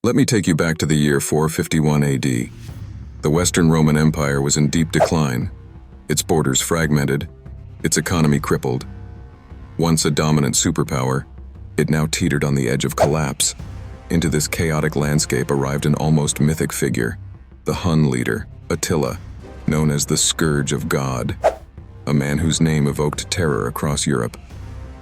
Let me take you back to the year 451 AD. The Western Roman Empire was in deep decline, its borders fragmented, its economy crippled. Once a dominant superpower, it now teetered on the edge of collapse. Into this chaotic landscape arrived an almost mythic figure, the Hun leader, Attila, known as the Scourge of God, a man whose name evoked terror across Europe.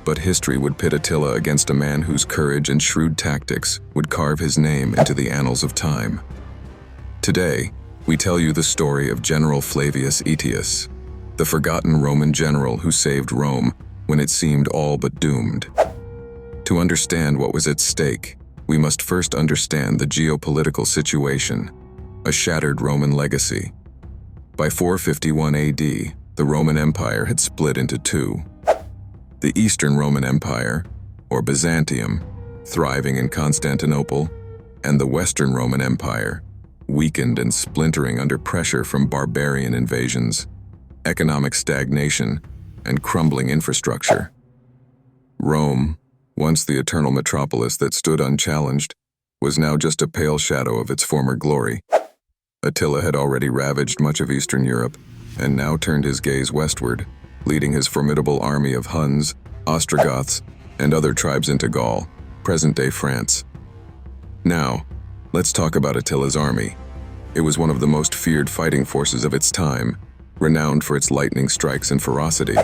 But history would pit Attila against a man whose courage and shrewd tactics would carve his name into the annals of time. Today, we tell you the story of General Flavius Aetius, the forgotten Roman general who saved Rome when it seemed all but doomed. To understand what was at stake, we must first understand the geopolitical situation, a shattered Roman legacy. By 451 AD, the Roman Empire had split into two. The Eastern Roman Empire, or Byzantium, thriving in Constantinople, and the Western Roman Empire, weakened and splintering under pressure from barbarian invasions, economic stagnation, and crumbling infrastructure. Rome, once the eternal metropolis that stood unchallenged, was now just a pale shadow of its former glory. Attila had already ravaged much of Eastern Europe, and now turned his gaze westward, leading his formidable army of Huns, Ostrogoths, and other tribes into Gaul, present-day France. Now, let's talk about Attila's army. It was one of the most feared fighting forces of its time, renowned for its lightning strikes and ferocity.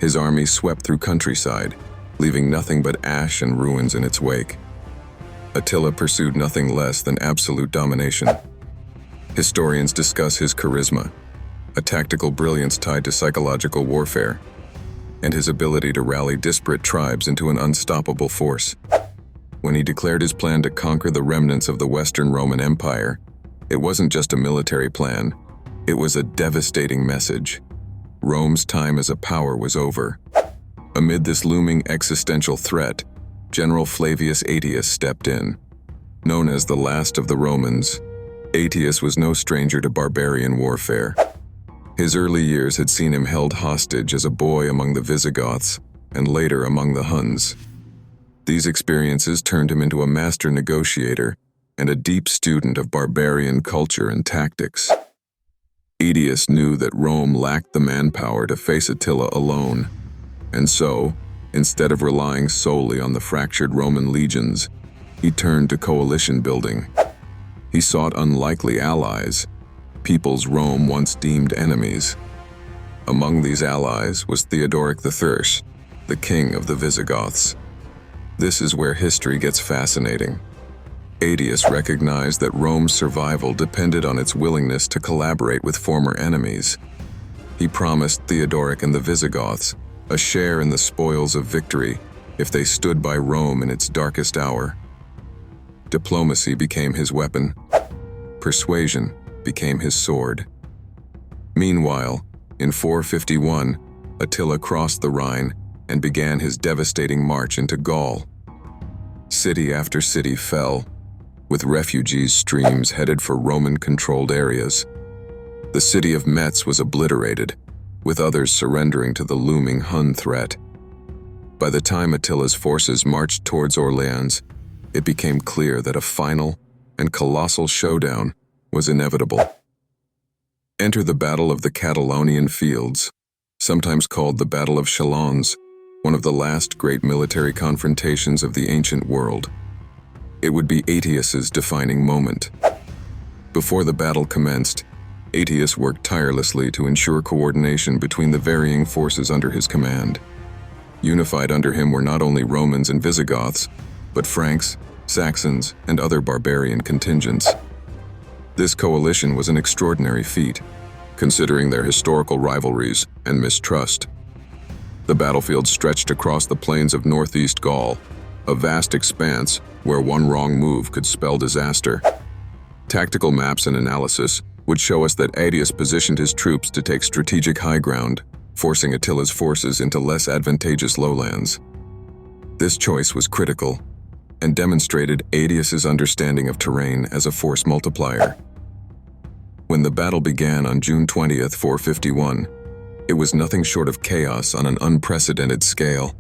His army swept through countryside, leaving nothing but ash and ruins in its wake. Attila pursued nothing less than absolute domination. Historians discuss his charisma, a tactical brilliance tied to psychological warfare, and his ability to rally disparate tribes into an unstoppable force. When he declared his plan to conquer the remnants of the Western Roman Empire, it wasn't just a military plan, it was a devastating message. Rome's time as a power was over. Amid this looming existential threat, General Flavius Aetius stepped in. Known as the last of the Romans, Aetius was no stranger to barbarian warfare. His early years had seen him held hostage as a boy among the Visigoths and later among the Huns. These experiences turned him into a master negotiator and a deep student of barbarian culture and tactics. Aetius knew that Rome lacked the manpower to face Attila alone, and so, instead of relying solely on the fractured Roman legions, he turned to coalition building. He sought unlikely allies, peoples Rome once deemed enemies. Among these allies was Theodoric III, the king of the Visigoths. This is where history gets fascinating. Aetius recognized that Rome's survival depended on its willingness to collaborate with former enemies. He promised Theodoric and the Visigoths a share in the spoils of victory if they stood by Rome in its darkest hour. Diplomacy became his weapon. Persuasion became his sword. Meanwhile, in 451, Attila crossed the Rhine and began his devastating march into Gaul. City after city fell, with refugees' streams headed for Roman-controlled areas. The city of Metz was obliterated, with others surrendering to the looming Hun threat. By the time Attila's forces marched towards Orleans, it became clear that a final and colossal showdown was inevitable. Enter the Battle of the Catalonian Fields, sometimes called the Battle of Chalons, one of the last great military confrontations of the ancient world. It would be Aetius's defining moment. Before the battle commenced, Aetius worked tirelessly to ensure coordination between the varying forces under his command. Unified under him were not only Romans and Visigoths, but Franks, Saxons, and other barbarian contingents. This coalition was an extraordinary feat, considering their historical rivalries and mistrust. The battlefield stretched across the plains of northeast Gaul, a vast expanse where one wrong move could spell disaster. Tactical maps and analysis would show us that Aetius positioned his troops to take strategic high ground, forcing Attila's forces into less advantageous lowlands. This choice was critical and demonstrated Aetius's understanding of terrain as a force multiplier. When the battle began on June 20th, 451, it was nothing short of chaos on an unprecedented scale.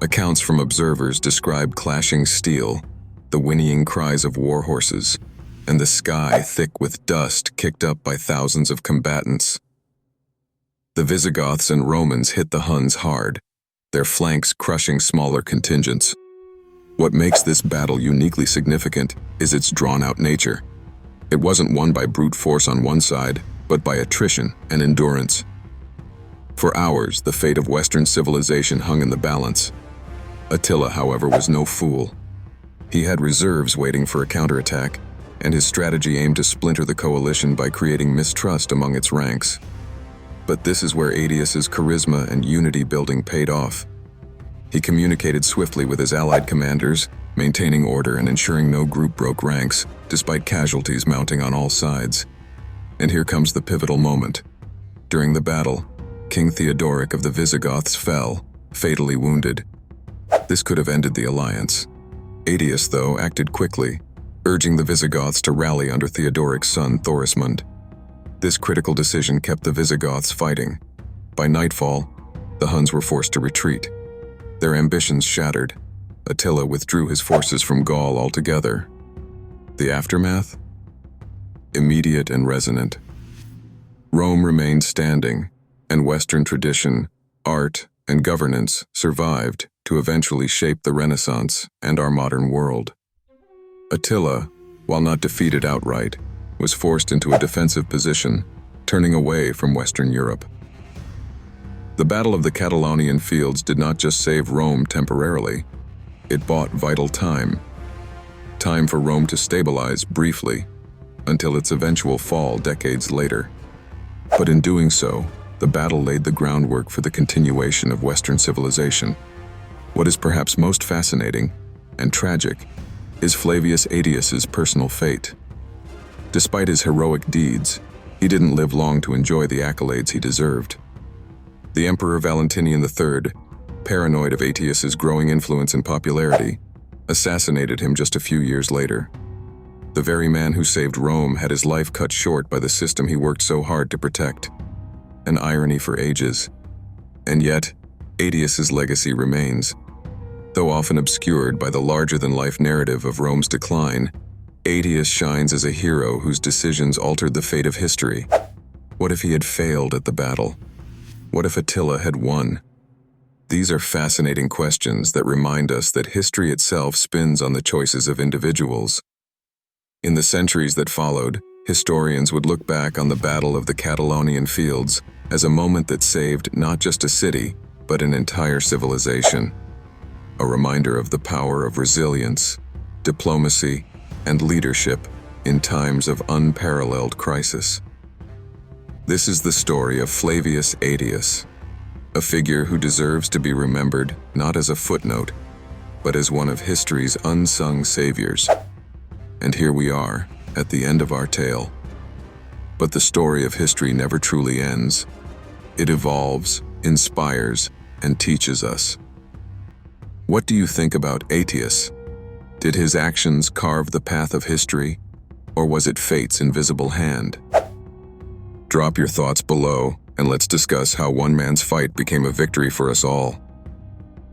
Accounts from observers describe clashing steel, the whinnying cries of war horses, and the sky thick with dust kicked up by thousands of combatants. The Visigoths and Romans hit the Huns hard, their flanks crushing smaller contingents. What makes this battle uniquely significant is its drawn-out nature. It wasn't won by brute force on one side, but by attrition and endurance. For hours, the fate of Western civilization hung in the balance. Attila, however, was no fool. He had reserves waiting for a counterattack, and his strategy aimed to splinter the coalition by creating mistrust among its ranks. But this is where Aetius's charisma and unity-building paid off. He communicated swiftly with his allied commanders, maintaining order and ensuring no group broke ranks, despite casualties mounting on all sides. And here comes the pivotal moment. During the battle, King Theodoric of the Visigoths fell, fatally wounded. This could have ended the alliance. Aetius, though, acted quickly, urging the Visigoths to rally under Theodoric's son Thorismund. This critical decision kept the Visigoths fighting. By nightfall, the Huns were forced to retreat. Their ambitions shattered. Attila withdrew his forces from Gaul altogether. The aftermath? Immediate and resonant. Rome remained standing, and Western tradition, art, and governance survived to eventually shape the Renaissance and our modern world. Attila, while not defeated outright, was forced into a defensive position, turning away from Western Europe. The Battle of the Catalonian Fields did not just save Rome temporarily, it bought vital time. Time for Rome to stabilize briefly, until its eventual fall decades later. But in doing so, the battle laid the groundwork for the continuation of Western civilization. What is perhaps most fascinating and tragic is Flavius Aetius's personal fate. Despite his heroic deeds, he didn't live long to enjoy the accolades he deserved. The Emperor Valentinian III, paranoid of Aetius's growing influence and popularity, assassinated him just a few years later. The very man who saved Rome had his life cut short by the system he worked so hard to protect. An irony for ages. And yet, Aetius's legacy remains. Though often obscured by the larger-than-life narrative of Rome's decline, Aetius shines as a hero whose decisions altered the fate of history. What if he had failed at the battle? What if Attila had won? These are fascinating questions that remind us that history itself spins on the choices of individuals. In the centuries that followed, historians would look back on the Battle of the Catalonian Fields as a moment that saved not just a city, but an entire civilization. A reminder of the power of resilience, diplomacy, and leadership in times of unparalleled crisis. This is the story of Flavius Aetius, a figure who deserves to be remembered not as a footnote, but as one of history's unsung saviors. And here we are, at the end of our tale. But the story of history never truly ends. It evolves, inspires, and teaches us. What do you think about Aetius? Did his actions carve the path of history, or was it fate's invisible hand? Drop your thoughts below, and let's discuss how one man's fight became a victory for us all.